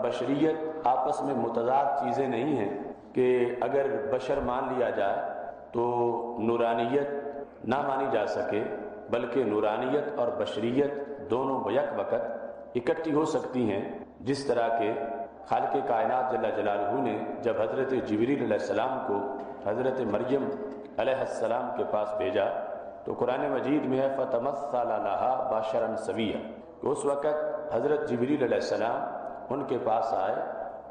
بشریت آپس میں متضاد چیزیں نہیں ہیں کہ اگر بشر مان لیا جائے تو نورانیت نہ مانی جا سکے، بلکہ نورانیت اور بشریت دونوں بیک وقت اکٹھی ہو سکتی ہیں، جس طرح کہ خالق کائنات جل جلالہ نے جب حضرت جبریل علیہ السلام کو حضرت مریم علیہ السلام کے پاس بھیجا تو قرآن مجید میں ہے فَتَمَثَّلَ لَهَا بَشَرًا سَوِيًّا کہ اس وقت حضرت جبریل علیہ السلام ان کے پاس آئے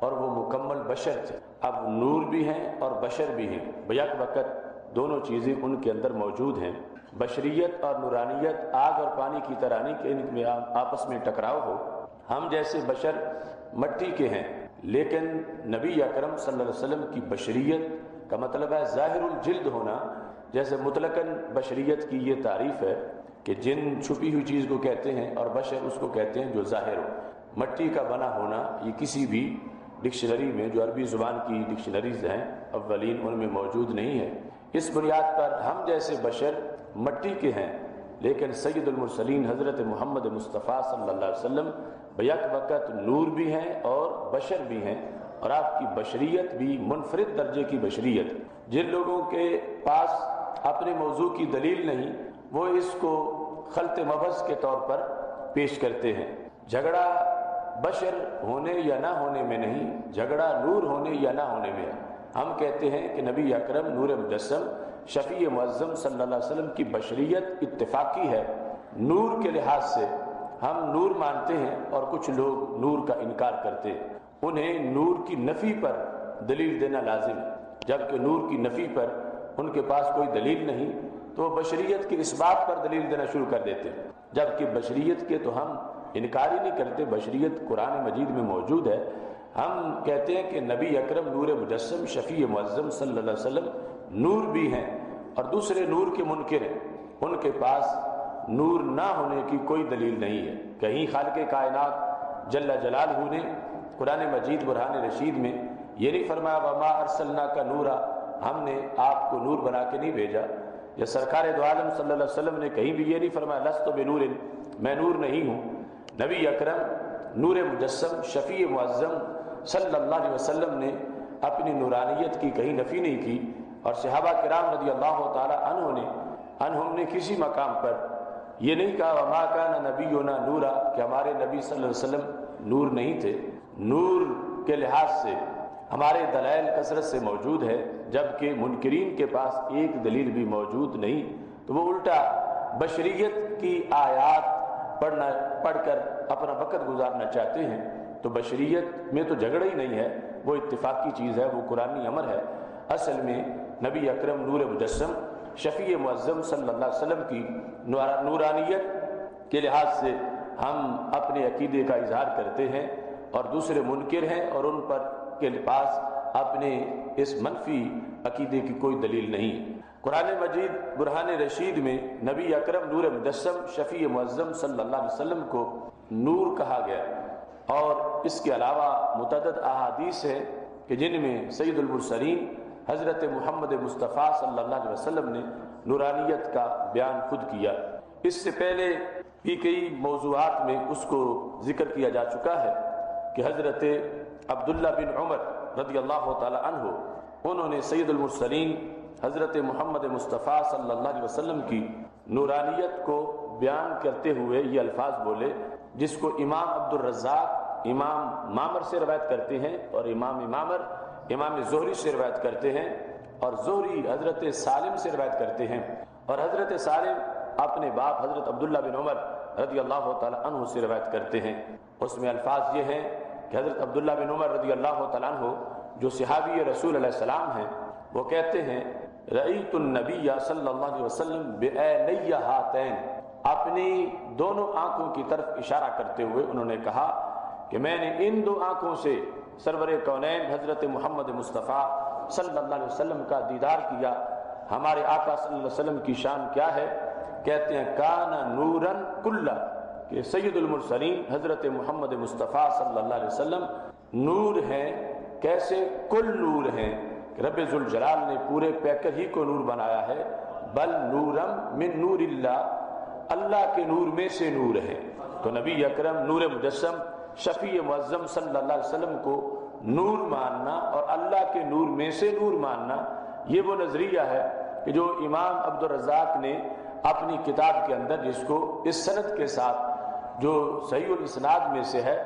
اور وہ مکمل بشر تھے۔ اب نور بھی ہیں اور بشر بھی ہیں، بیک وقت دونوں چیزیں ان کے اندر موجود ہیں۔ بشریت اور نورانیت آگ اور پانی کی طرح نہیں کہ ان میں آپس میں ٹکراؤ ہو۔ ہم جیسے بشر مٹی کے ہیں، لیکن نبی اکرم صلی اللہ علیہ وسلم کی بشریت کا مطلب ہے ظاہر الجلد ہونا۔ جیسے مطلقاً بشریت کی یہ تعریف ہے کہ جن چھپی ہوئی چیز کو کہتے ہیں اور بشر اس کو کہتے ہیں جو ظاہر ہو۔ مٹی کا بنا ہونا یہ کسی بھی ڈکشنری میں، جو عربی زبان کی ڈکشنریز ہیں اولین، ان میں موجود نہیں ہے۔ اس بنیاد پر ہم جیسے بشر مٹی کے ہیں، لیکن سید المرسلین حضرت محمد مصطفیٰ صلی اللہ علیہ وسلم بیک وقت نور بھی ہیں اور بشر بھی ہیں، اور آپ کی بشریت بھی منفرد درجے کی بشریت۔ جن لوگوں کے پاس اپنے موضوع کی دلیل نہیں، وہ اس کو خلط مبحث کے طور پر پیش کرتے ہیں۔ جھگڑا بشر ہونے یا نہ ہونے میں نہیں، جھگڑا نور ہونے یا نہ ہونے میں ہے۔ ہم کہتے ہیں کہ نبی اکرم نور مجسم شفیع معظم صلی اللہ علیہ وسلم کی بشریت اتفاقی ہے۔ نور کے لحاظ سے ہم نور مانتے ہیں اور کچھ لوگ نور کا انکار کرتے ہیں۔ انہیں نور کی نفی پر دلیل دینا لازم ہے، جبکہ نور کی نفی پر ان کے پاس کوئی دلیل نہیں تو وہ بشریت کے اس بات پر دلیل دینا شروع کر دیتے ہیں، جبکہ بشریت کے تو ہم انکار ہی نہیں کرتے، بشریت قرآن مجید میں موجود ہے۔ ہم کہتے ہیں کہ نبی اکرم نور مجسم شفیع معظم صلی اللہ علیہ وسلم نور بھی ہیں اور دوسرے نور کے منکر ہیں، ان کے پاس نور نہ ہونے کی کوئی دلیل نہیں ہے۔ کہیں خالق کائنات جل جلالہ نے قرآن مجید برہان رشید میں یہ نہیں فرمایا وما ارسلناک نورا، ہم نے آپ کو نور بنا کے نہیں بھیجا، یا سرکار دو عالم صلی اللہ علیہ وسلم نے کہیں بھی یہ نہیں فرمایا لست بنور، میں نور نہیں ہوں۔ نبی اکرم نور مجسم شفیع معظم صلی اللہ علیہ وسلم نے اپنی نورانیت کی کہیں نفی نہیں کی، اور صحابہ کرام رضی اللہ تعالی عنہم نے کسی مقام پر یہ نہیں کہا وما کان نبینا نورا کہ ہمارے نبی صلی اللہ علیہ وسلم نور نہیں تھے۔ نور کے لحاظ سے ہمارے دلائل کثرت سے موجود ہے، جبکہ منکرین کے پاس ایک دلیل بھی موجود نہیں، تو وہ الٹا بشریت کی آیات پڑھ کر اپنا وقت گزارنا چاہتے ہیں۔ تو بشریت میں تو جھگڑا ہی نہیں ہے، وہ اتفاقی چیز ہے، وہ قرآنی امر ہے۔ اصل میں نبی اکرم نور مجسم شفیع معظم صلی اللہ علیہ وسلم کی نورانیت کے لحاظ سے ہم اپنے عقیدے کا اظہار کرتے ہیں، اور دوسرے منکر ہیں اور ان پر کے پاس اپنے اس منفی عقیدے کی کوئی دلیل نہیں۔ قرآن مجید برہان رشید میں نبی اکرم نور مجسم شفیع معظم صلی اللہ علیہ وسلم کو نور کہا گیا، اور اس کے علاوہ متعدد احادیث ہیں کہ جن میں سید المرسلین حضرت محمد مصطفیٰ صلی اللہ علیہ وسلم نے نورانیت کا بیان خود کیا۔ اس سے پہلے بھی کئی موضوعات میں اس کو ذکر کیا جا چکا ہے کہ حضرت عبداللہ بن عمر رضی اللہ تعالی عنہ انہوں نے سید المرسلین حضرت محمد مصطفیٰ صلی اللہ علیہ وسلم کی نورانیت کو بیان کرتے ہوئے یہ الفاظ بولے، جس کو امام عبد الرزاق امام معمر سے روایت کرتے ہیں، اور امام معمر امام زہری سے روایت کرتے ہیں، اور زہری حضرت سالم سے روایت کرتے ہیں، اور حضرت سالم اپنے باپ حضرت عبداللہ بن عمر رضی اللہ تعالی عنہ سے روایت کرتے ہیں۔ اس میں الفاظ یہ ہیں کہ حضرت عبداللہ بن عمر رضی اللہ تعالی عنہ جو صحابی رسول علیہ السلام ہیں، وہ کہتے ہیں رأیت النبی صلی اللہ علیہ وسلم بعینی ہاتین، اپنی دونوں آنکھوں کی طرف اشارہ کرتے ہوئے انہوں نے کہا کہ میں نے ان دو آنکھوں سے سرور کونین حضرت محمد مصطفیٰ صلی اللہ علیہ وسلم کا دیدار کیا۔ ہمارے آقا صلی اللہ علیہ وسلم کی شان کیا ہے؟ کہتے ہیں کانا نورن کلا، کہ سید المرسلین حضرت محمد مصطفیٰ صلی اللہ علیہ وسلم نور ہیں۔ کیسے؟ کل نور ہیں، رب ذوالجلال نے پورے پیکر ہی کو نور بنایا ہے، بل نورم من نور اللہ، اللہ کے نور میں سے نور ہے۔ تو نبی اکرم نور مجسم شفیع معظم صلی اللہ علیہ وسلم کو نور ماننا اور اللہ کے نور میں سے نور ماننا، یہ وہ نظریہ ہے کہ جو امام عبد الرزاق نے اپنی کتاب کے اندر، جس کو اس سند کے ساتھ جو صحیح الاسناد میں سے ہے،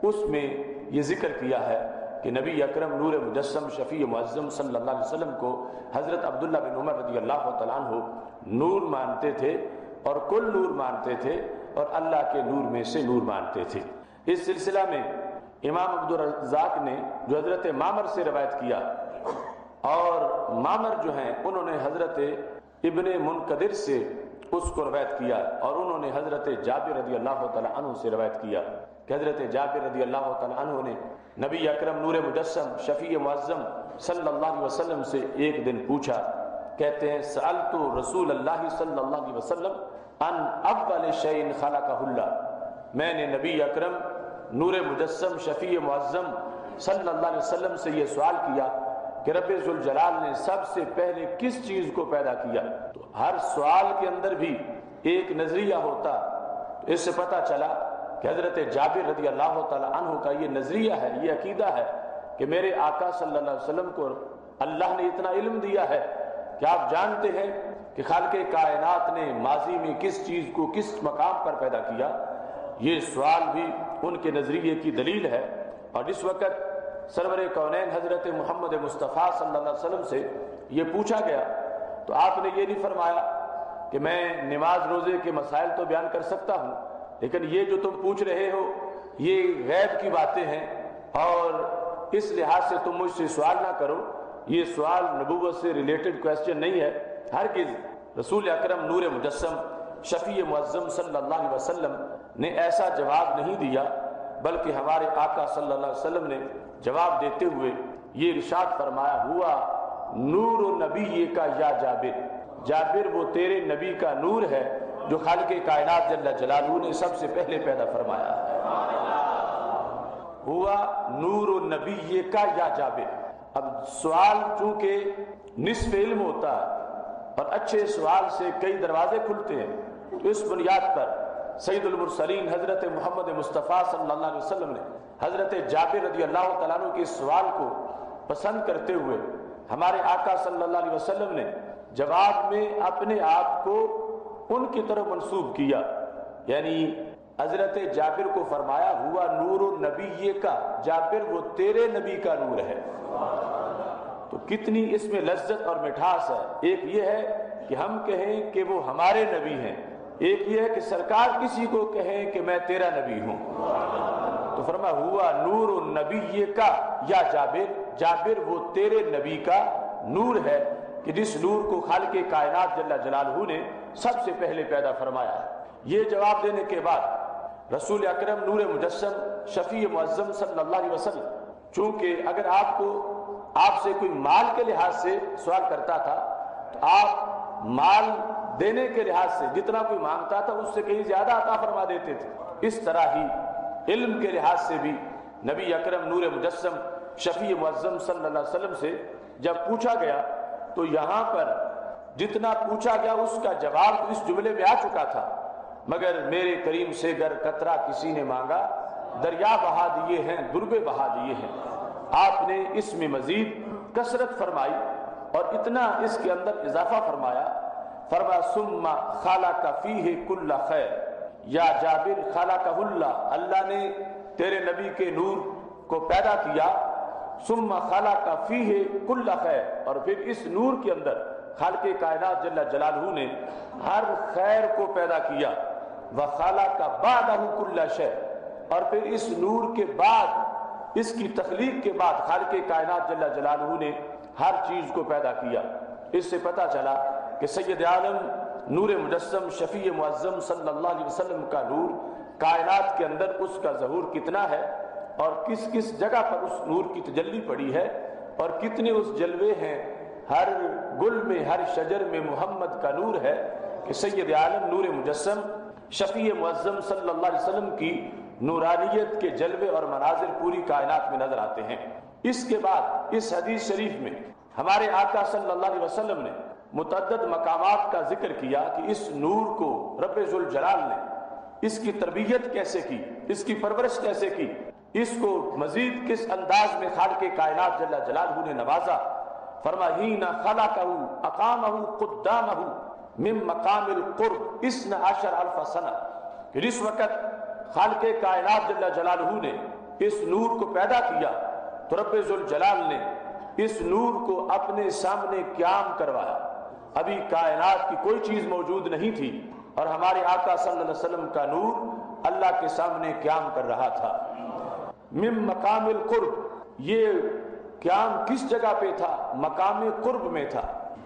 اس میں یہ ذکر کیا ہے کہ نبی اکرم نور مجسم شفیع معظم صلی اللہ علیہ وسلم کو حضرت عبداللہ بن عمر رضی اللہ تعالیٰ عنہ نور مانتے تھے اور کل نور مانتے تھے اور اللہ کے نور میں سے نور مانتے تھے۔ اس سلسلہ میں امام عبد الرزاق نے جو حضرت معمر سے روایت کیا، اور معمر جو ہیں انہوں نے حضرت ابن منقدر سے اس کو روایت کیا، اور انہوں نے حضرت جابر رضی اللہ تعالیٰ عنہ سے روایت کیا کہ حضرت جابر رضی اللہ تعالیٰ عنہ نے نبی اکرم نور مجسم شفیع معظم صلی اللہ علیہ وسلم سے ایک دن پوچھا، کہتے ہیں سألت رسول اللہ صلی اللہ علیہ وسلم ان اول شیء خلقہ اللہ، میں نے نبی اکرم نور مجسم شفیع معظم صلی اللہ علیہ وسلم سے یہ سوال کیا کہ رب ذوالجلال نے سب سے پہلے کس چیز کو پیدا کیا؟ تو ہر سوال کے اندر بھی ایک نظریہ ہوتا، تو اس سے پتہ چلا کہ حضرت جابر رضی اللہ تعالیٰ عنہ کا یہ نظریہ ہے، یہ عقیدہ ہے کہ میرے آقا صلی اللہ علیہ وسلم کو اللہ نے اتنا علم دیا ہے کہ آپ جانتے ہیں کہ خالق کائنات نے ماضی میں کس چیز کو کس مقام پر پیدا کیا۔ یہ سوال بھی ان کے نظریے کی دلیل ہے۔ اور جس وقت سرور کونین حضرت محمد مصطفیٰ صلی اللہ علیہ وسلم سے یہ پوچھا گیا تو آپ نے یہ نہیں فرمایا کہ میں نماز روزے کے مسائل تو بیان کر سکتا ہوں، لیکن یہ جو تم پوچھ رہے ہو یہ غیب کی باتیں ہیں اور اس لحاظ سے تم مجھ سے سوال نہ کرو۔ یہ سوال نبوت سے ریلیٹڈ کویسچن نہیں ہے، ہرگز رسول اکرم نور مجسم شفیع معظم صلی اللہ علیہ وسلم نے ایسا جواب نہیں دیا، بلکہ ہمارے آقا صلی اللہ علیہ وسلم نے جواب دیتے ہوئے یہ ارشاد فرمایا، ہوا نور نبی کا یا جابر، جابر وہ تیرے نبی کا نور ہے جو خالق کائنات جل جلالہ نے سب سے پہلے پیدا فرمایا ہے۔ ہوا نور النبی کا یا جابر۔ اب سوال چونکہ نصف علم ہوتا ہے اور اچھے سوال سے کئی دروازے کھلتے ہیں، تو اس بنیاد پر سید المرسلین حضرت محمد مصطفیٰ صلی اللہ علیہ وسلم نے حضرت جابر رضی اللہ تعالیٰ عنہ کے سوال کو پسند کرتے ہوئے ہمارے آقا صلی اللہ علیہ وسلم نے جواب میں اپنے آپ کو ان کی طرف منسوب کیا، یعنی حضرت جابر کو فرمایا ہوا نور النبی کا، جابر وہ تیرے نبی کا نور ہے۔ تو کتنی اس میں لذت اور مٹھاس ہے۔ ایک یہ ہے کہ ہم کہیں کہ وہ ہمارے نبی ہیں، ایک یہ ہے کہ سرکار کسی کو کہیں کہ میں تیرا نبی ہوں۔ تو فرمایا ہوا نور النبی کا یا جابر، جابر وہ تیرے نبی کا نور ہے کہ جس نور کو خالق کائنات جل جلالہ نے سب سے پہلے پیدا فرمایا ہے۔ یہ جواب دینے کے بعد رسول اکرم نور مجسم شفیع معظم صلی اللہ علیہ وسلم، چونکہ اگر آپ سے کوئی مال کے لحاظ سے سوال کرتا تھا تو آپ مال دینے کے لحاظ سے جتنا کوئی مانگتا تھا اس سے کہیں زیادہ عطا فرما دیتے تھے، اس طرح ہی علم کے لحاظ سے بھی نبی اکرم نور مجسم شفیع معظم صلی اللہ علیہ وسلم سے جب پوچھا گیا تو یہاں پر جتنا پوچھا گیا اس کا جواب تو اس جملے میں آ چکا تھا، مگر میرے کریم سے گر قطرہ کسی نے مانگا، دریا بہا دیے ہیں دربے بہا دیے ہیں۔ آپ نے اس میں مزید کثرت فرمائی اور اتنا اس کے اندر اضافہ فرمایا، فرمایا ثم خلق فیہ کل خیر، یا جابر خلقہ اللہ، اللہ نے تیرے نبی کے نور کو پیدا کیا، ثم خلق فیہ کل خیر، اور پھر اس نور کے اندر خالق کائنات جل جلالہ نے ہر خیر کو پیدا کیا، وخلق بعدہ کل شیء، اور پھر اس نور کے بعد، اس کی تخلیق کے بعد خالق کائنات جل جلالہ نے ہر چیز کو پیدا کیا۔ اس سے پتہ چلا کہ سید عالم نور مجسم شفیع معظم صلی اللہ علیہ وسلم کا نور کائنات کے اندر اس کا ظہور کتنا ہے اور کس کس جگہ پر اس نور کی تجلی پڑی ہے اور کتنے اس جلوے ہیں، ہر گل میں ہر شجر میں محمد کا نور ہے کہ سید عالم نور مجسم شفیع معظم صلی اللہ علیہ وسلم کی نورانیت کے جلوے اور مناظر پوری کائنات میں نظر آتے ہیں۔ اس کے بعد اس حدیث شریف میں ہمارے آقا صلی اللہ علیہ وسلم نے متعدد مقامات کا ذکر کیا کہ اس نور کو رب ذوالجلال نے اس کی تربیت کیسے کی، اس کی پرورش کیسے کی، اس کو مزید کس انداز میں خالق کائنات جل جلالہ نے نوازا. فرما ہین خلقہ اقامہ قدامہ من مقام القرب 12,000 سنہ، کہ جس وقت خالق کائنات جل جلالہ نے اس نور کو پیدا کیا تو رب ذوالجلال نے اس نور کو اپنے سامنے قیام کروایا. ابھی کائنات کی کوئی چیز موجود نہیں تھی اور ہمارے آقا صلی اللہ علیہ وسلم کا نور اللہ کے سامنے قیام کر رہا تھا. من مقام القرب، یہ قیام کس جگہ پہ تھا؟ مقام قرب میں تھا.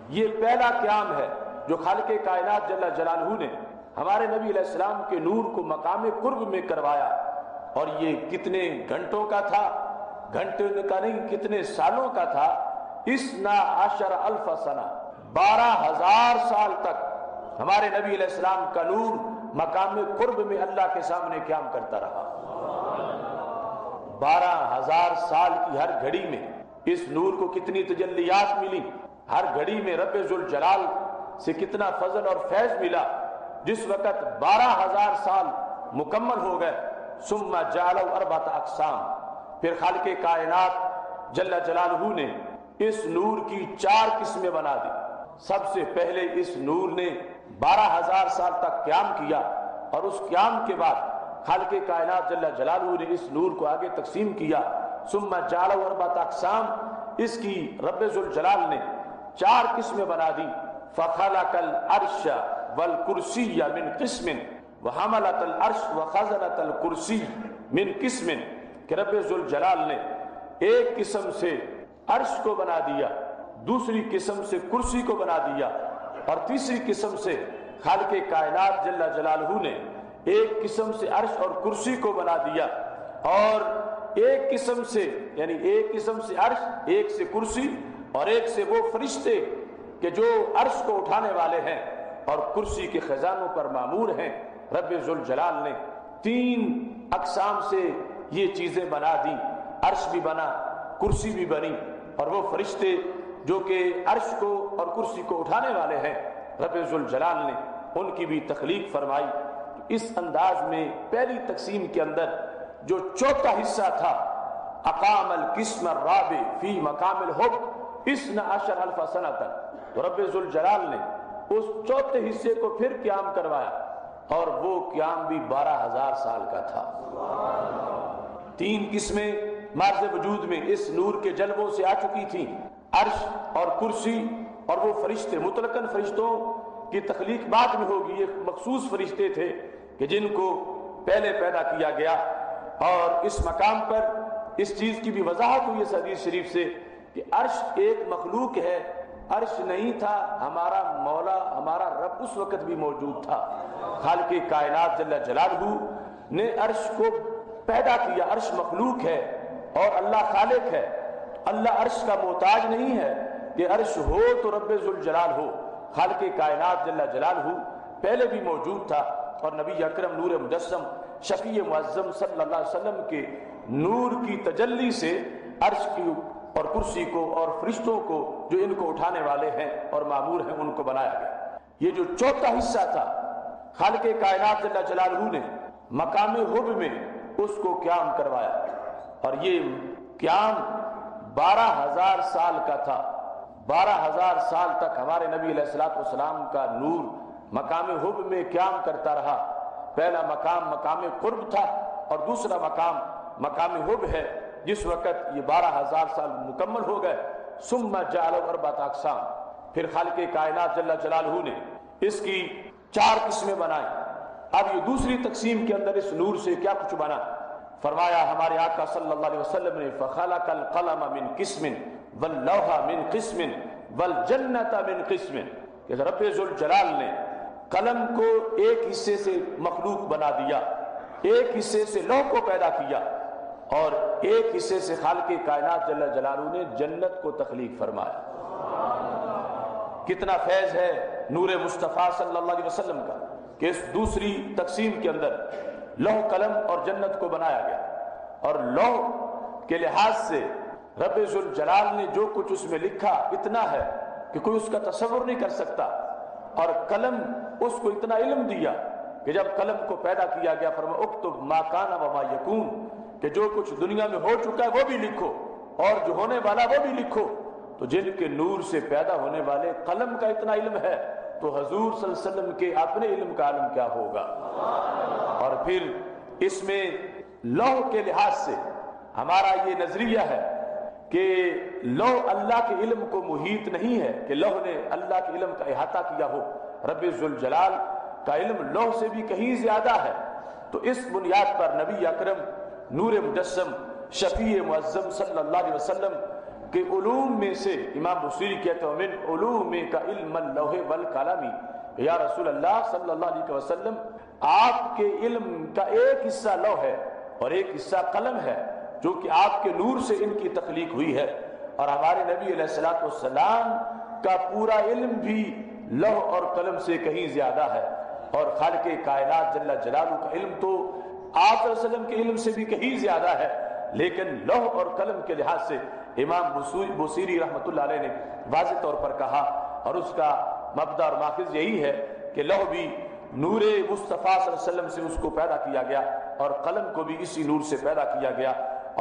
یہ پہلا قیام ہے جو خالق کائنات جل جلالہ نے ہمارے نبی علیہ السلام کے نور کو مقام قرب میں کروایا. اور یہ کتنے گھنٹوں کا تھا؟ گھنٹوں کا نہیں، کتنے سالوں کا تھا. 12,000 سنہ، 12,000 سال تک ہمارے نبی علیہ السلام کا نور مقام قرب میں اللہ کے سامنے قیام کرتا رہا. 12,000 سال کی ہر گھڑی میں اس نور کو کتنی تجلیات ملی، ہر گھڑی میں رب ذوالجلال سے کتنا فضل اور فیض ملا. جس وقت 12,000 سال مکمل ہو گئے، ثم جعلوا 4 اقسام، پھر خالق کائنات جل جلالہ نے اس نور کی 4 قسمیں بنا دی. سب سے پہلے اس نور نے 12,000 سال تک قیام کیا، اور اس قیام کے بعد خالق کائنات جل جلالہ نے اس نور کو آگے تقسیم کیا. ثم جعلوا 4 اقسام، اس کی رب ذوالجلال نے 4 قسمیں بنا دی. فخلق العرش والکرسی من قسم وحملۃ العرش وخزنۃ الکرسی من قسم، کہ رب ذوالجلال نے ایک قسم سے عرش کو بنا دیا، دوسری قسم سے کرسی کو بنا دیا، اور تیسری قسم سے خالق کائنات جل جلالہ نے ایک قسم سے عرش اور کرسی کو بنا دیا. اور ایک قسم سے، یعنی ایک قسم سے عرش، ایک سے کرسی، اور ایک سے وہ فرشتے کہ جو عرش کو اٹھانے والے ہیں اور کرسی کے خزانوں پر مامور ہیں. رب ذوالجلال نے 3 اقسام سے یہ چیزیں بنا دی. عرش بھی بنا، کرسی بھی بنی، اور وہ فرشتے جو کہ عرش کو اور کرسی کو اٹھانے والے ہیں، رب ذوالجلال نے ان کی بھی تخلیق فرمائی. اس انداز میں پہلی تقسیم کے اندر جو چوتھا حصہ تھا، اقام القسم الرابع فی مقام الحب 12,000 سنہ تک، تو رب ذوالجلال نے اس چوتھے حصے کو پھر قیام کروایا، اور وہ قیام بھی 12,000 سال کا تھا. 3 قسمیں مارز وجود میں اس نور کے جلووں سے آ چکی تھیں، عرش اور کرسی اور وہ فرشتے. مطلقاً فرشتوں کی تخلیق بعد میں ہوگی، یہ مخصوص فرشتے تھے کہ جن کو پہلے پیدا کیا گیا. اور اس مقام پر اس چیز کی بھی وضاحت ہوئی اس حدیث شریف سے کہ عرش ایک مخلوق ہے، عرش نہیں تھا. ہمارا مولا، ہمارا رب اس وقت بھی موجود تھا. خالق کائنات جل جلالہ نے عرش کو پیدا کیا. عرش مخلوق ہے اور اللہ خالق ہے. اللہ عرش کا محتاج نہیں ہے کہ عرش ہو تو رب ذوالجلال ہو. خالق کائنات جل جلالہ پہلے بھی موجود تھا، اور نبی اکرم نور مجسم شفیع معظم صلی اللہ علیہ وسلم کے نور کی تجلی سے عرش کی اور کرسی کو اور فرشتوں کو جو ان کو اٹھانے والے ہیں اور معمور ہیں ان کو بنایا گیا. یہ جو چوتھا حصہ تھا خالق کائنات جل جلالہ نے مقام حب میں اس کو قیام کروایا، اور یہ قیام 12,000 سال کا تھا. 12,000 سال تک ہمارے نبی علیہ السلام کا نور مقام حب میں قیام کرتا رہا. پہلا مقام مقام قرب تھا، اور دوسرا مقام مقام حب ہے. جس وقت یہ 12,000 سال مکمل ہو گئے، ثم جعلوا 4 اقسام، پھر خالق کائنات جل جلالہ نے اس کی 4 قسمیں بنائیں. اب یہ دوسری تقسیم کے اندر اس نور سے کیا کچھ بنا؟ فرمایا ہمارے آقا صلی اللہ علیہ وسلم نے فخلق القلم من قسم واللوح من قسم والجنۃ من قسم، کہ رب ذوالجلال نے قلم کو ایک حصے سے مخلوق بنا دیا، ایک حصے سے لوح کو پیدا کیا، اور ایک حصے سے خالق کائنات جل جلالہ نے جنت کو تخلیق فرمایا. کتنا فیض ہے نور مصطفیٰ صلی اللہ علیہ وسلم کا کہ اس دوسری تقسیم کے اندر لوح قلم اور جنت کو بنایا گیا. اور لوح کے لحاظ سے رب ذوالجلال نے جو کچھ اس میں لکھا اتنا ہے کہ کوئی اس کا تصور نہیں کر سکتا، اور قلم اس کو اتنا علم دیا کہ جب قلم کو پیدا کیا گیا فرمایا اکتب ما کان و ما یکون، کہ جو کچھ دنیا میں ہو چکا ہے وہ بھی لکھو اور جو ہونے والا وہ بھی لکھو۔ تو جن کے نور سے پیدا ہونے والے قلم کا اتنا علم ہے تو حضور صلی اللہ علیہ وسلم کے اپنے علم کا عالم کیا ہوگا۔ اور پھر اس میں لوح کے لحاظ سے ہمارا یہ نظریہ ہے کہ لوح اللہ کے علم کو محیط نہیں ہے کہ لوح نے اللہ کے علم کا احاطہ کیا ہو، رب ذوالجلال کا علم لوح سے بھی کہیں زیادہ ہے۔ تو اس بنیاد پر نبی اکرم نور مجسم شفیع معظم صلی اللہ علیہ وسلم کے علوم میں سے امام بصیری کہتے ہیں من علوم کا علم اللوح والقلم، یا رسول اللہ صلی اللہ علیہ وسلم آپ کے علم کا ایک حصہ لوح ہے اور ایک حصہ قلم ہے، جو کہ آپ کے نور سے ان کی تخلیق ہوئی ہے۔ اور ہمارے نبی علیہ الصلوۃ والسلام کا پورا علم بھی لوح اور قلم سے کہیں زیادہ ہے، اور خالق کائنات جل جلالہ کا علم تو آپ صلی اللہ علیہ وسلم کے علم سے بھی کہیں زیادہ ہے، لیکن لوح اور قلم کے لحاظ سے امام بصیری رحمۃ اللہ علیہ نے واضح طور پر کہا، اور اس کا مبدا اور ماخذ یہی ہے کہ لوح بھی نور مصطفیٰ صلی اللہ علیہ وسلم سے اس کو پیدا کیا گیا، اور قلم کو بھی اسی نور سے پیدا کیا گیا،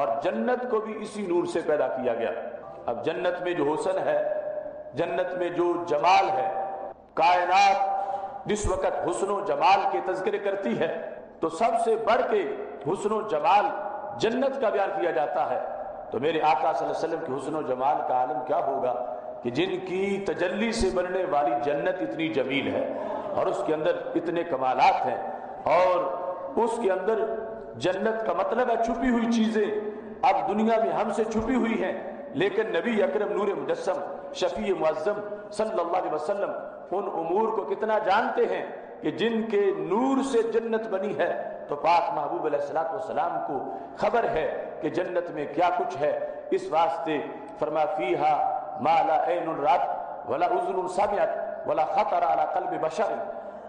اور جنت کو بھی اسی نور سے پیدا کیا گیا۔ اب جنت میں جو حسن ہے، جنت میں جو جمال ہے، کائنات جس وقت حسن و جمال کے تذکرے کرتی ہے تو سب سے بڑھ کے حسن و جمال جنت کا بیان کیا جاتا ہے۔ تو میرے آقا صلی اللہ علیہ وسلم کے حسن و جمال کا عالم کیا ہوگا کہ جن کی تجلی سے بننے والی جنت اتنی جمیل ہے اور اس کے اندر اتنے کمالات ہیں، اور اس کے اندر جنت کا مطلب ہے چھپی ہوئی چیزیں اب دنیا میں ہم سے چھپی ہوئی ہیں، لیکن نبی اکرم نور مجسم شفیع معظم صلی اللہ علیہ وسلم ان امور کو کتنا جانتے ہیں کہ جن کے نور سے جنت بنی ہے۔ تو پاک محبوب علیہ الصلوۃ والسلام کو خبر ہے کہ جنت میں کیا کچھ ہے، اس واسطے فرمایا فیہا ما لا عین رأت ولا اذن سمعت ولا خطر علی قلب بشر،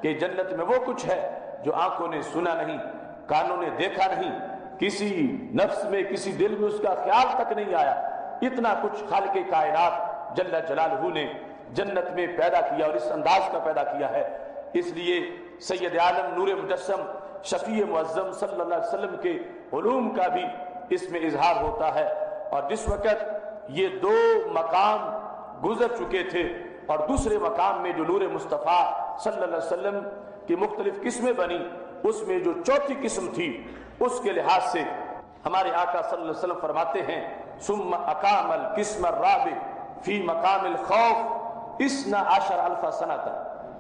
کہ جنت میں وہ کچھ ہے جو آنکھوں نے سنا نہیں، کانوں نے دیکھا نہیں، کسی نفس میں کسی دل میں اس کا خیال تک نہیں آیا، اتنا کچھ خالق کائنات جل جلالہ نے جنت میں پیدا کیا اور اس انداز کا پیدا کیا ہے۔ اس لیے سید عالم نور مجسم شفیع معظم صلی اللہ علیہ وسلم کے علوم کا بھی اس میں اظہار ہوتا ہے، اور جس وقت یہ دو مقام گزر چکے تھے اور دوسرے مقام میں جو نور مصطفیٰ صلی اللہ علیہ وسلم کی مختلف قسمیں بنی، اس میں جو چوتھی قسم تھی اس کے لحاظ سے ہمارے آقا صلی اللہ علیہ وسلم فرماتے ہیں ثم اقام القسم الرابع فی مقام الخوف 12,000 سنۃ،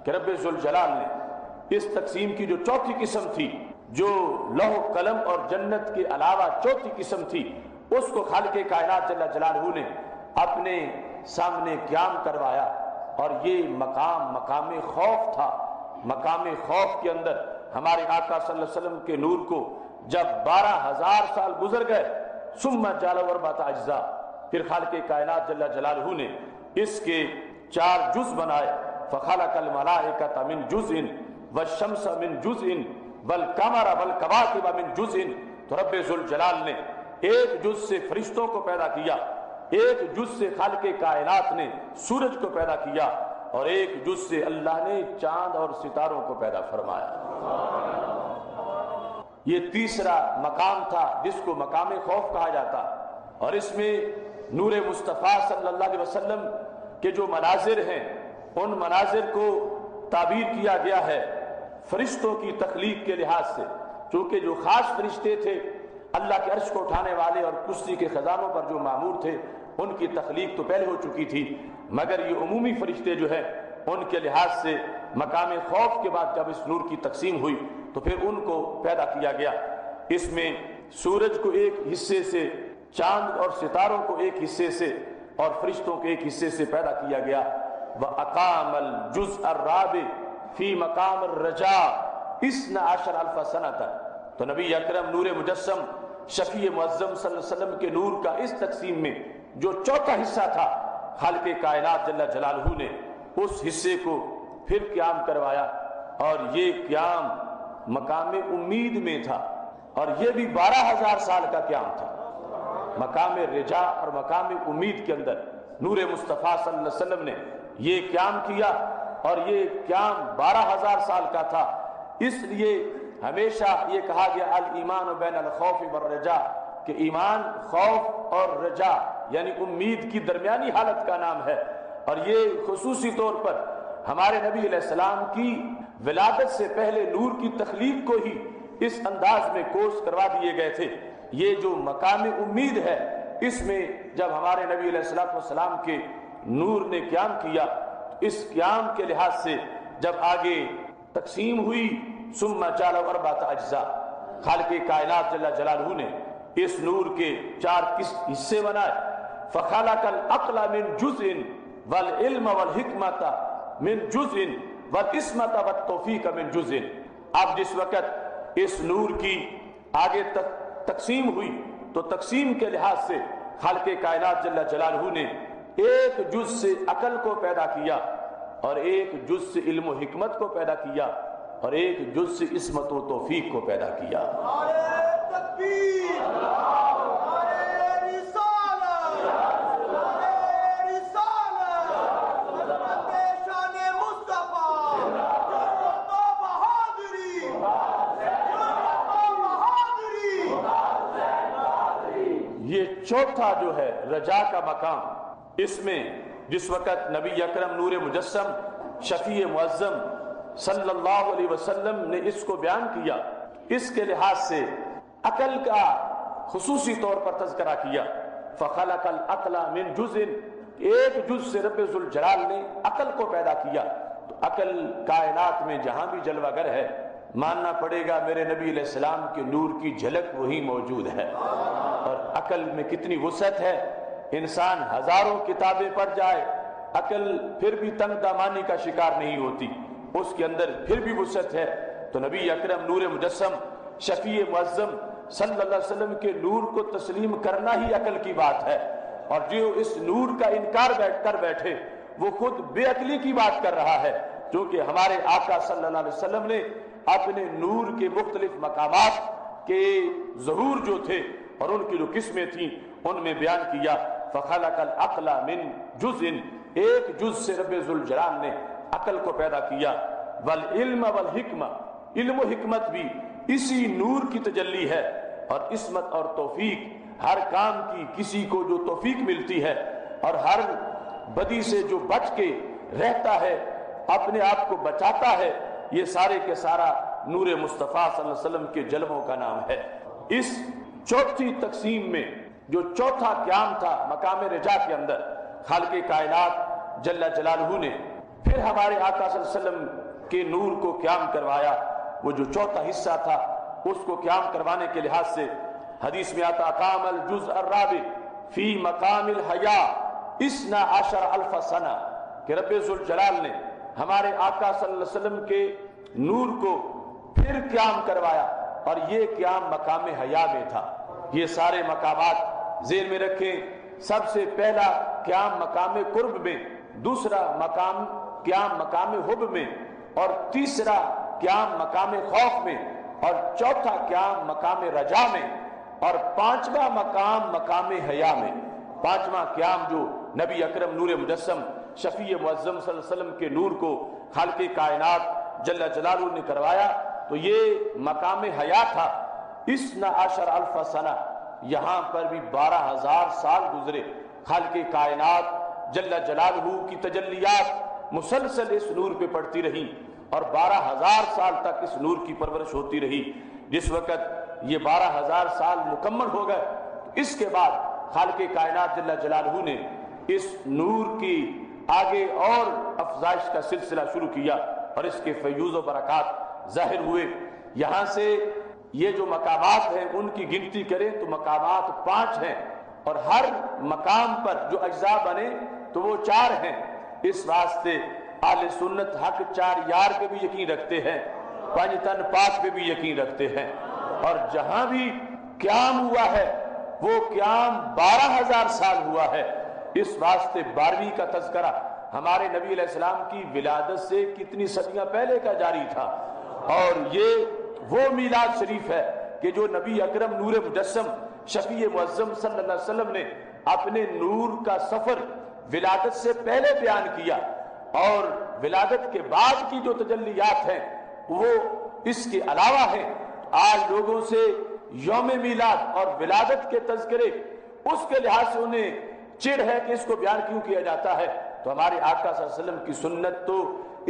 کہ رب ذوالجلال نے اس تقسیم کی جو چوتھی قسم تھی، جو لوح قلم اور جنت کے علاوہ چوتھی قسم تھی، اس کو خالق کائنات جل جلالہ نے اپنے سامنے قیام کروایا، اور یہ مقام خوف تھا۔ مقام خوف کے اندر ہمارے آقا صلی اللہ علیہ وسلم کے نور کو جب 12,000 سال گزر گئے ثم جعل 4 اجزاء، پھر خالق کائنات جل جلالہ نے اس کے 4 جز بنائے، فخلق الملائکۃ من جزء والشمس من جزء والقمر والکواکب من جزء، تو رب ذوالجلال نے ایک جز سے فرشتوں کو پیدا کیا، ایک جز سے خالق کائنات نے سورج کو پیدا کیا، اور ایک جز سے اللہ نے چاند اور ستاروں کو پیدا فرمایا۔ یہ تیسرا مقام تھا جس کو مقام خوف کہا جاتا، اور اس میں نور مصطفیٰ صلی اللہ علیہ وسلم کے جو مناظر ہیں ان مناظر کو تعبیر کیا گیا ہے فرشتوں کی تخلیق کے لحاظ سے، چونکہ جو خاص فرشتے تھے اللہ کے عرش کو اٹھانے والے اور کرسی کے خزانوں پر جو مامور تھے، ان کی تخلیق تو پہلے ہو چکی تھی، مگر یہ عمومی فرشتے جو ہیں ان کے لحاظ سے مقام خوف کے بعد جب اس نور کی تقسیم ہوئی تو پھر ان کو پیدا کیا گیا۔ اس میں سورج کو ایک حصے سے، چاند اور ستاروں کو ایک حصے سے، اور فرشتوں کے ایک حصے سے پیدا کیا گیا۔ وَأَقَامَ الْجُزْءَ الرَّابِعَ فِي مَقَامِ الرَّجَاءِ 12,000 سنۃ، تو نبی اکرم نور مجسم شفیع معظم صلی اللہ علیہ وسلم کے نور کا اس تقسیم میں جو چوتھا حصہ تھا، خالق کائنات جل جلالہ نے اس حصے کو پھر قیام کروایا، اور یہ قیام مقام امید میں تھا، اور یہ بھی 12,000 سال کا قیام تھا۔ مقام رجا اور مقام امید کے اندر نور مصطفیٰ صلی اللہ علیہ وسلم نے یہ قیام کیا، اور یہ قیام 12,000 سال کا تھا۔ اس لیے ہمیشہ یہ کہا گیا الایمان بین الخوف والرجاء کہ ایمان خوف اور رجا یعنی امید کی درمیانی حالت کا نام ہے، اور یہ خصوصی طور پر ہمارے نبی علیہ السلام کی ولادت سے پہلے نور کی تخلیق کو ہی اس انداز میں کورس کروا دیے گئے تھے۔ یہ جو مقام امید ہے، اس میں جب ہمارے نبی علیہ السلام کے نور نے قیام کیا، اس قیام کے لحاظ سے جب آگے تقسیم ہوئی ثم جعل اربعۃ اجزاء، خالق کائنات جل جلالہ نے اس نور کے 4 حصے بنائے، فخلق العقل من جزء والعلم والحکمت من جزء والعصمت والتوفیق من جزء۔ اب جس وقت اس نور کی آگے تقسیم ہوئی تو تقسیم کے لحاظ سے خالق کائنات جل جلالہ نے ایک جز سے عقل کو پیدا کیا، اور ایک جز سے علم و حکمت کو پیدا کیا، اور ایک جز سے عصمت و توفیق کو پیدا کیا۔ یہ چوتھا جو ہے رجا کا مقام، اس میں جس وقت نبی اکرم نور مجسم شفیع معظم صلی اللہ علیہ وسلم نے اس کو بیان کیا، اس کے لحاظ سے عقل کا خصوصی طور پر تذکرہ کیا۔ فخلق العقل من جزء، ایک جز سے رب ذوالجلال نے عقل کو پیدا کیا، تو عقل کائنات میں جہاں بھی جلوہ گر ہے، ماننا پڑے گا میرے نبی علیہ السلام کے نور کی جھلک وہی موجود ہے۔ اور عقل میں کتنی وسعت ہے، انسان ہزاروں کتابیں پڑھ جائے، عقل پھر بھی تنگ دامانی کا شکار نہیں ہوتی، اس کے اندر پھر بھی وسعت ہے۔ تو نبی اکرم نور مجسم شفیع معظم صلی اللہ علیہ وسلم کے نور کو تسلیم کرنا ہی عقل کی بات ہے، اور جو اس نور کا انکار کر بیٹھے وہ خود بے عقلی کی بات کر رہا ہے، کیونکہ ہمارے آقا صلی اللہ علیہ وسلم نے اپنے نور کے مختلف مقامات کے ظہور جو تھے اور ان کی جو قسمیں تھیں ان میں بیان کیا۔ فخلق العقل من جزء، ایک جز سے رب ذوالجلال نے عقل کو پیدا کیا، والعلم والحکمہ، علم و حکمت بھی اسی نور کی تجلی ہے، اور عصمت اور توفیق، ہر کام کی کسی کو جو توفیق ملتی ہے اور ہر بدی سے جو بچ کے رہتا ہے، اپنے آپ کو بچاتا ہے، یہ سارے کے سارا نور مصطفیٰ صلی اللہ علیہ وسلم کے جلووں کا نام ہے۔ اس چوتھی تقسیم میں جو چوتھا قیام تھا مقام رجا کے اندر، خالق کائنات جل جلالہ نے پھر ہمارے آقا صلی اللہ علیہ وسلم کے نور کو قیام کروایا۔ وہ جو چوتھا حصہ تھا اس کو قیام کروانے کے لحاظ سے حدیث میں آتا اقام الجزء الرابع فی مقام الحیاء 12,000 سنہ، کہ رب ذوالجلال نے ہمارے آقا صلی اللہ علیہ وسلم کے نور کو پھر قیام کروایا، اور یہ قیام مقام حیا میں تھا۔ یہ سارے مقامات ذہن میں رکھیں، سب سے پہلا قیام مقام قرب میں، دوسرا قیام مقام حب میں، اور تیسرا قیام مقام خوف میں، اور چوتھا قیام مقام رجا میں، اور پانچواں مقام حیا میں۔ پانچواں قیام جو نبی اکرم نور مجسم شفیع معظم صلی اللہ علیہ وسلم کے نور کو خالق کائنات جل جلالہ نے کروایا، تو یہ مقام حیا تھا۔ 12,000 سنہ، یہاں پر بھی 12,000 سال گزرے، خالق کائنات جل جلالہ کی تجلیات مسلسل اس نور پہ پڑتی رہی، اور 12,000 سال تک اس نور کی پرورش ہوتی رہی۔ جس وقت یہ 12,000 سال مکمل ہو گئے، اس کے بعد خالق کائنات جل جلالہ نے اس نور کی آگے اور افزائش کا سلسلہ شروع کیا، اور اس کے فیوز و برکات ظاہر ہوئے۔ یہاں سے یہ جو مقامات ہیں ان کی گنتی کریں تو مقامات 5 ہیں، اور ہر مقام پر جو اجزاء بنے تو وہ 4 ہیں۔ اس واسطے اہل سنت حق 4 یار پہ بھی یقین رکھتے ہیں، 5 تن پاک پہ بھی یقین رکھتے ہیں، اور جہاں بھی قیام ہوا ہے وہ قیام 12,000 سال ہوا ہے۔ اس واسطے 12ویں کا تذکرہ ہمارے نبی علیہ السلام کی ولادت سے کتنی صدیاں پہلے کا جاری تھا، اور یہ وہ میلاد شریف ہے کہ جو نبی اکرم نور مجسم شفیع معظم صلی اللہ علیہ وسلم نے اپنے نور کا سفر ولادت سے پہلے بیان کیا، اور ولادت کے بعد کی جو تجلیات ہیں وہ اس کے علاوہ ہے۔ آج لوگوں سے یوم میلاد اور ولادت کے تذکرے اس کے لحاظ سے انہیں چڑ ہے کہ اس کو بیان کیوں کیا جاتا ہے، تو ہمارے آقا صلی اللہ علیہ وسلم کی سنت تو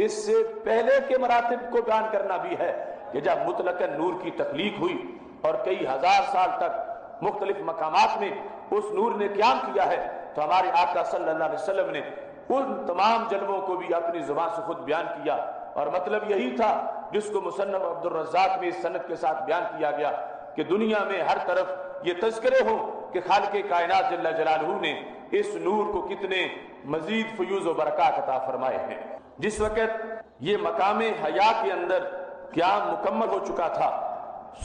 اس سے پہلے کے مراتب کو بیان کرنا بھی ہے کہ جب مطلق نور کی تخلیق ہوئی اور کئی ہزار سال تک مختلف مقامات میں اس نور نے قیام کیا ہے، تو ہمارے آقا صلی اللہ علیہ وسلم نے ان تمام جلووں کو بھی اپنی زبان سے خود بیان کیا، اور مطلب یہی تھا جس کو مصنف عبدالرزاق میں اس سند کے ساتھ بیان کیا گیا کہ دنیا میں ہر طرف یہ تذکرے ہو کہ خالق کائنات جل جلالہ نے اس نور کو کتنے مزید فیوز و برکات عطا فرمائے ہیں۔ جس وقت یہ مقام حیا کے اندر قیام مکمل ہو چکا تھا،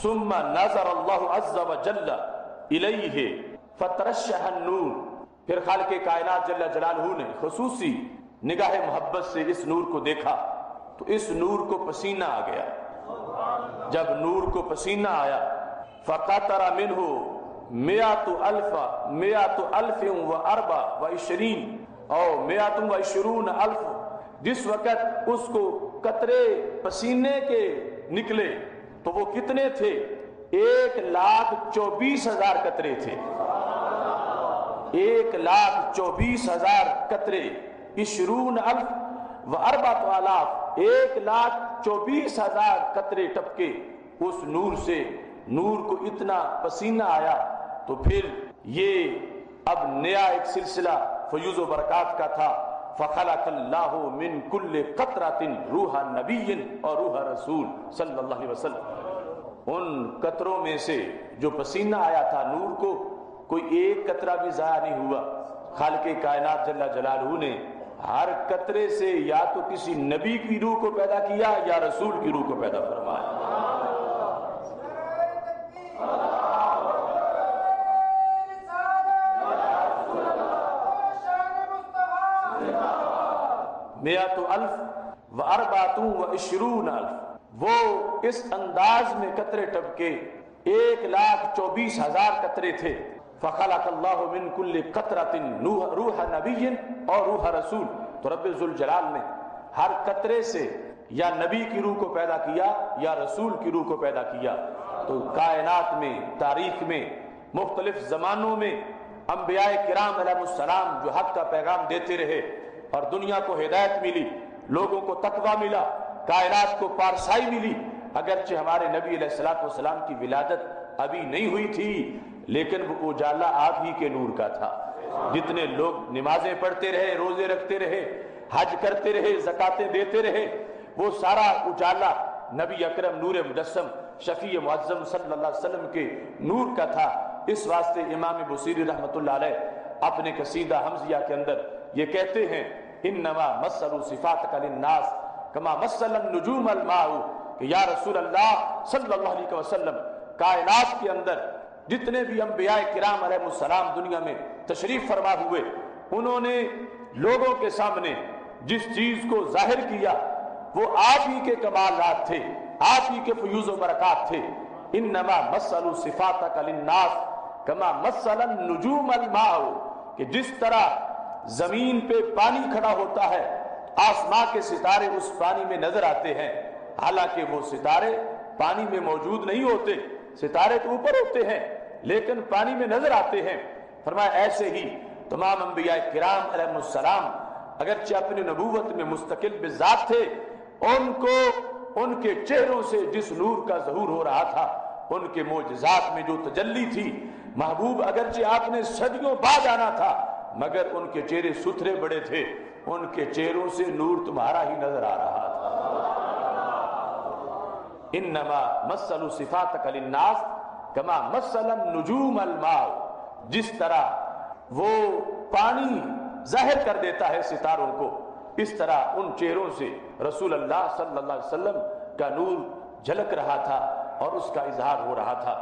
ثم نظر اللہ عز وجل الیہ فترشح النور، پھر خالق کائنات جل جلالہ نے خصوصی نگاہ محبت سے اس نور کو دیکھا تو اس نور کو پسینہ آ گیا۔ جب نور کو پسینہ آیا فقطر منہ مئۃ الف و اربع و عشرین او مئۃ و عشرون الف، جس وقت اس کو قطرے پسینے کے نکلے تو وہ کتنے تھے؟ 1,24,000 قطرے تھے۔ 1,24,000 قطرے، 20,000 و 4,000، 1,24,000 قطرے ٹپکے اس نور سے، نور کو اتنا پسینہ آیا تو پھر یہ اب نیا ایک سلسلہ فیوز و برکات کا تھا۔ فخلق اللہ من کل قطرۃ روح نبی اور روح رسول صلی اللہ علیہ وسلم۔ ان قطروں میں سے جو پسینہ آیا تھا نور کو، کوئی ایک قطرہ بھی ضائع نہیں ہوا۔ خالق کائنات جل جلالہ نے ہر قطرے سے یا تو کسی نبی کی روح کو پیدا کیا یا رسول کی روح کو پیدا فرمایا۔ مئۃ الف و 4,000 وہ اس انداز میں قطرے ٹپکے، 1,24,000 قطرے تھے۔ فخلق اللہ من کل قطرۃ روح نبی اور روح رسول، تو رب ذوالجلال نے ہر قطرے سے یا نبی کی روح کو پیدا کیا یا رسول کی روح کو پیدا کیا۔ تو کائنات میں، تاریخ میں، مختلف زمانوں میں انبیاء کرام علیہ السلام جو حق کا پیغام دیتے رہے اور دنیا کو ہدایت ملی، لوگوں کو تقویٰ ملا، کائنات کو پارسائی ملی، اگرچہ ہمارے نبی علیہ السلام کی ولادت ابھی نہیں ہوئی تھی لیکن وہ اجالا آپ ہی کے نور کا تھا۔ جتنے لوگ نمازیں پڑھتے رہے، روزے رکھتے رہے، حج کرتے رہے، زکاتیں دیتے رہے، وہ سارا اجالا نبی اکرم نور مجسم شفیع معظم صلی اللہ علیہ وسلم کے نور کا تھا۔ اس واسطے امام بصیری رحمۃ اللہ علیہ اپنے قصیدہ حمزیہ کے اندر یہ کہتے ہیں انما مثل صفاتک للناس کما مثل النجوم الماء، کہ یا رسول اللہ صلی اللہ علیہ وسلم کائنات کے اندر جتنے بھی انبیاء کرام علیہ السلام دنیا میں تشریف فرما ہوئے، انہوں نے لوگوں کے سامنے جس چیز کو ظاہر کیا وہ آپ ہی کے کمالات تھے، آپ ہی کے فیوز و برکات تھے۔ انما مثل صفاتک للناس کما مثل النجوم الماء، کہ جس طرح زمین پہ پانی کھڑا ہوتا ہے، آسمان کے ستارے اس پانی میں نظر آتے ہیں، حالانکہ وہ ستارے پانی میں موجود نہیں ہوتے، ستارے تو اوپر ہوتے ہیں لیکن پانی میں نظر آتے ہیں۔ فرمایا ایسے ہی تمام انبیاء کرام علیہ السلام اگرچہ اپنی نبوت میں مستقل بذات تھے، ان کو ان کے چہروں سے جس نور کا ظہور ہو رہا تھا، ان کے معجزات میں جو تجلی تھی، محبوب اگرچہ آپ نے صدیوں بعد آنا تھا مگر ان کے چہرے ستھرے بڑے تھے، ان کے چہروں سے نور تمہارا ہی نظر آ رہا تھا۔ انما مثل صفاتک للناس کما مثل النجوم الماء، جس طرح وہ پانی ظاہر کر دیتا ہے ستاروں کو، اس طرح ان چہروں سے رسول اللہ صلی اللہ علیہ وسلم کا نور جھلک رہا تھا اور اس کا اظہار ہو رہا تھا۔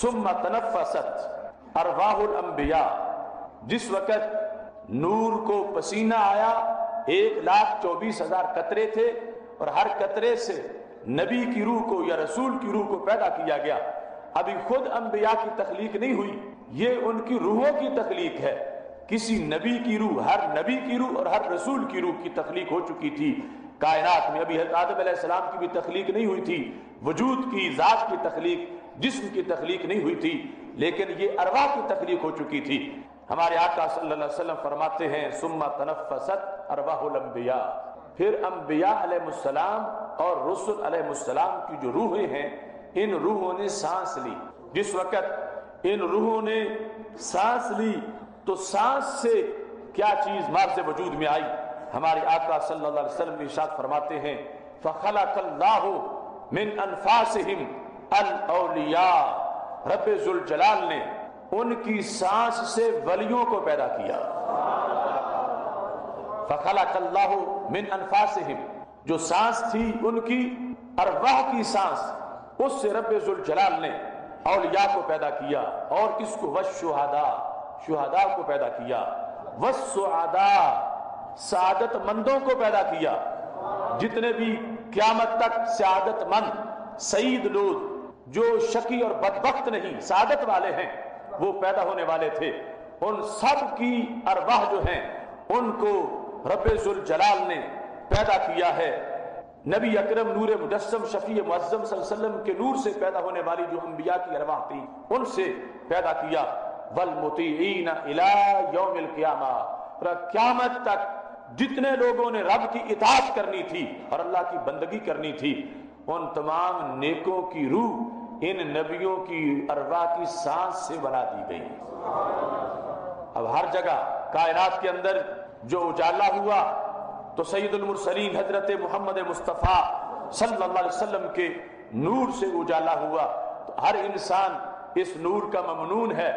ثم تنفست ارواح الانبیاء، جس وقت نور کو پسینہ آیا، 1,24,000 قطرے تھے اور ہر قطرے سے نبی کی روح کو یا رسول کی روح کو پیدا کیا گیا۔ ابھی خود انبیاء کی تخلیق نہیں ہوئی، یہ ان کی روحوں کی تخلیق ہے۔ کسی نبی کی روح، ہر نبی کی روح اور ہر رسول کی روح کی تخلیق ہو چکی تھی کائنات میں۔ ابھی حضرت آدم علیہ السلام کی بھی تخلیق نہیں ہوئی تھی وجود کی، ذات کی تخلیق، جسم کی تخلیق نہیں ہوئی تھی، لیکن یہ ارواح کی تخلیق ہو چکی تھی۔ ہمارے آقا صلی اللہ علیہ وسلم فرماتے ہیں ثم تنفست ارواح الانبیاء، پھر انبیاء علیہ السلام اور رسل علیہ السلام کی جو روحیں ہیں، ان روحوں نے سانس لی۔ جس وقت ان روحوں نے سانس لی تو سانس سے کیا چیز مارز وجود میں آئی؟ ہمارے آقا صلی اللہ علیہ وسلم ارشاد فرماتے ہیں فخلق اللہ من انفاسہم الاولیاء، رب ذوالجلال نے ان کی سانس سے ولیوں کو پیدا کیا۔ فخلق اللہ من انفاسہم، جو سانس تھی ان کی ارواح کی سانس، اس سے رب ذوالجلال نے اولیاء کو پیدا کیا، اور کس کو؟ والشہداء، شہداء کو پیدا کیا، والسعداء، سعادت مندوں کو پیدا کیا۔ جتنے بھی قیامت تک سعادت مند سعید لوگ جو شقی اور بدبخت نہیں، سعادت والے ہیں، وہ پیدا ہونے والے تھے، ان سب کی ارواح جو ہیں ان کو رب ذوالجلال نے پیدا کیا ہے۔ نبی اکرم نور مجسم شفیع معظم صلی اللہ علیہ وسلم کے نور سے پیدا ہونے والی جو انبیاء کی ارواح تھی ان سے پیدا کیا۔ والمطیعین الی یوم القیامہ، قیامت تک جتنے لوگوں نے رب کی اطاعت کرنی تھی اور اللہ کی بندگی کرنی تھی، ان تمام نیکوں کی روح ان نبیوں کی ارواح کی سانس سے بنا دی گئی۔ اب ہر جگہ کائنات کے اندر جو اجالا ہوا تو سید المرسلین حضرت محمد مصطفیٰ صلی اللہ علیہ وسلم کے نور سے اجالا ہوا، تو ہر انسان اس نور کا ممنون ہے۔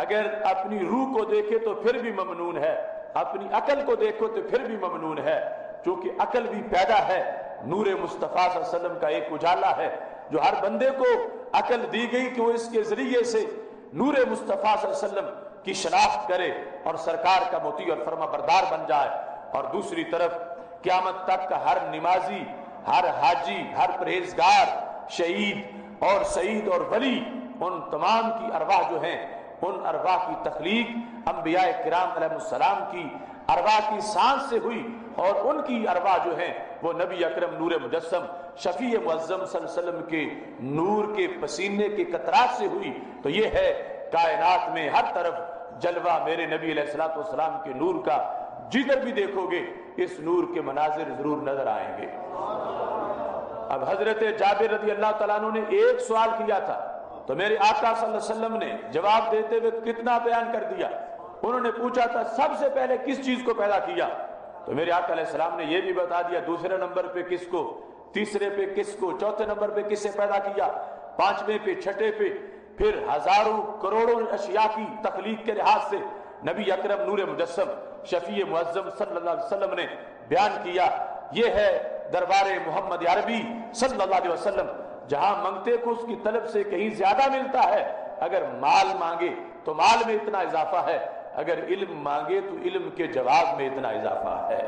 اگر اپنی روح کو دیکھے تو پھر بھی ممنون ہے، اپنی عقل کو دیکھو تو پھر بھی ممنون ہے، چونکہ عقل بھی پیدا ہے نور مصطفیٰ صلی اللہ علیہ وسلم کا ایک اجالا ہے جو ہر بندے کو عقل دی گئی کہ وہ اس کے ذریعے سے نور مصطفیٰ صلی اللہ علیہ وسلم کی شناخت کرے اور سرکار کا مطیع اور فرما بردار بن جائے۔ اور دوسری طرف قیامت تک کا ہر نمازی، ہر حاجی، ہر پرہیزگار، شہید اور سعید اور ولی، ان تمام کی ارواح جو ہیں ان ارواح کی تخلیق انبیاء کرام علیہ السلام کی ارواح کی سانس سے ہوئی، اور ان کی ارواح جو ہیں وہ نبی اکرم نور مجسم شفیع معظم صلی اللہ علیہ وسلم کے نور کے پسینے کے قطرات سے ہوئی۔ تو یہ ہے کائنات میں ہر طرف جلوہ میرے نبی علیہ الصلوۃ والسلام کے نور کا، جدھر بھی دیکھو گے اس نور کے مناظر ضرور نظر آئیں گے۔ اب حضرت جابر رضی اللہ تعالیٰ عنہ نے ایک سوال کیا تھا تو میرے آقا صلی اللہ علیہ وسلم نے جواب دیتے ہوئے کتنا بیان کر دیا۔ انہوں نے پوچھا تھا سب سے پہلے کس چیز کو پیدا کیا، تو میرے آقا علیہ السلام نے یہ بھی بتا دیا دوسرے نمبر پہ کس کو، تیسرے پہ کس کو، چوتھے نمبر پہ کس سے پیدا کیا، پانچویں پہ، چھٹے پہ، پھر ہزاروں کروڑوں اشیاء کی تخلیق کے لحاظ سے نبی اکرم نور مجسم شفیع معظم صلی اللہ علیہ وسلم نے بیان کیا۔ یہ ہے دربار محمد عربی صلی اللہ علیہ وسلم، جہاں منگتے کو اس کی طلب سے کہیں زیادہ ملتا ہے۔ اگر مال مانگے تو مال میں اتنا اضافہ ہے، اگر علم مانگے تو علم کے جواب میں اتنا اضافہ ہے۔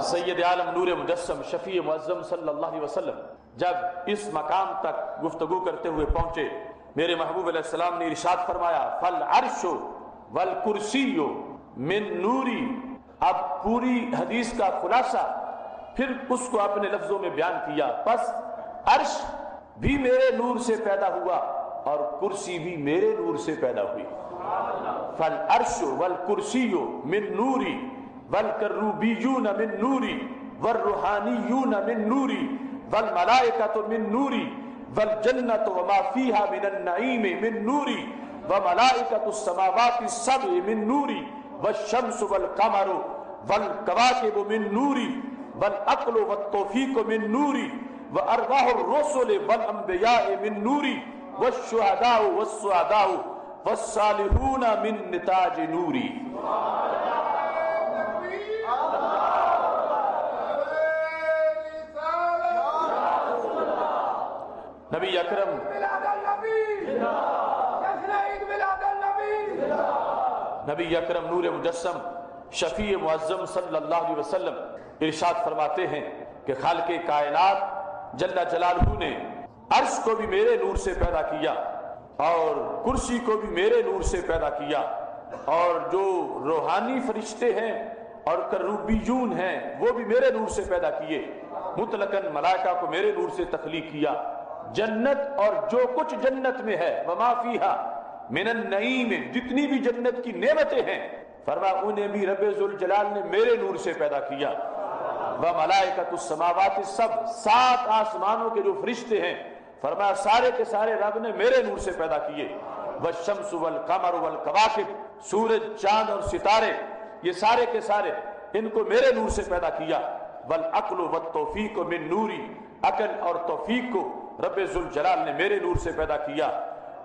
سید عالم نور مجسم شفیع معظم صلی اللہ علیہ وسلم جب اس مقام تک گفتگو کرتے ہوئے پہنچے، میرے محبوب علیہ السلام نے ارشاد فرمایا فالعرش والکرسی من نوری۔ اب پوری حدیث کا خلاصہ پھر اس کو اپنے لفظوں میں بیان کیا، پس عرش بھی میرے نور سے پیدا ہوا اور کرسی بھی میرے نور سے پیدا ہوئی۔ فالعرش والکرسی من نوری والکروبیون من نوری والروحانیون من نوری والملائکۃ من نوری والجنۃ وما فیہا من النعیم من نوری وملائکۃ السماوات السبع من نوری والشمس والقمر والکواکب من نوری والعقل والتوفیق من نوری وارواح الرسل والانبیاء من نوری والشہداء والسعداء والصالحون من نتاج نوری۔ نبی اکرم نبی اکرم نور مجسم شفیع معظم صلی اللہ علیہ وسلم ارشاد فرماتے ہیں کہ خالق کائنات جل جلالہ نے عرش کو بھی میرے نور سے پیدا کیا، اور کرسی کو بھی میرے نور سے پیدا کیا، اور جو روحانی فرشتے ہیں اور کروبیون ہیں وہ بھی میرے نور سے پیدا کیے، مطلقاً ملائکہ کو میرے نور سے تخلیق کیا، جنت اور جو کچھ جنت میں ہے وما فیہا من النعیم، جتنی بھی جنت کی نعمتیں ہیں فرمایا انہیں بھی رب ذوالجلال نے میرے نور سے پیدا کیا، وملائکۃ السماوات سب، 7 آسمانوں کے جو فرشتے ہیں فرمایا سارے کے سارے رب نے میرے نور سے پیدا کیے، والشمس والقمر والکواکب، سورج چاند اور ستارے یہ سارے کے سارے ان کو میرے نور سے پیدا کیا، والعقل والتوفیق من نوری، عقل اور توفیق کو رب ذوالجلال نے میرے نور سے پیدا کیا،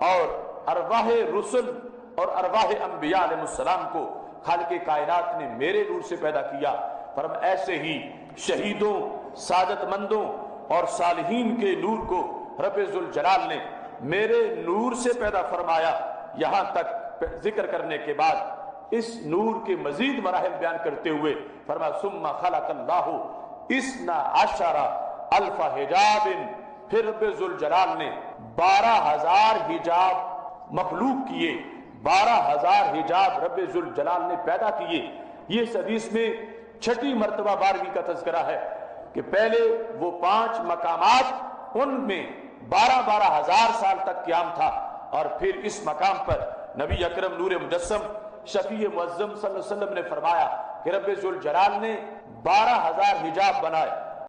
اور ارواح رسل اور ارواح انبیاء علیہ السلام کو خالق کائنات نے میرے نور سے پیدا کیا۔ فرم ایسے ہی شہیدوں، سعادت مندوں اور صالحین کے نور کو رب ذوالجلال نے میرے نور سے پیدا فرمایا۔ یہاں تک ذکر کرنے کے بعد اس نور کے مزید مراحل بیان کرتے ہوئے فرمایا ثم خلق اللہ 12 الف حجاب، پھر رب ذوالجلال نے 12,000 حجاب مخلوق کیے، 12,000 حجاب رب ذوالجلال نے پیدا کیے۔ یہ اس حدیث میں 6 مرتبہ 12ویں کا تذکرہ ہے کہ پہلے وہ 5 مقامات ان میں 12,000 سال تک قیام تھا، اور پھر اس مقام پر نبی اکرم نور مجسم شفیع معظم صلی اللہ علیہ وسلم نے فرمایا کہ رب ذوالجلال نے 12,000 حجاب بنائے،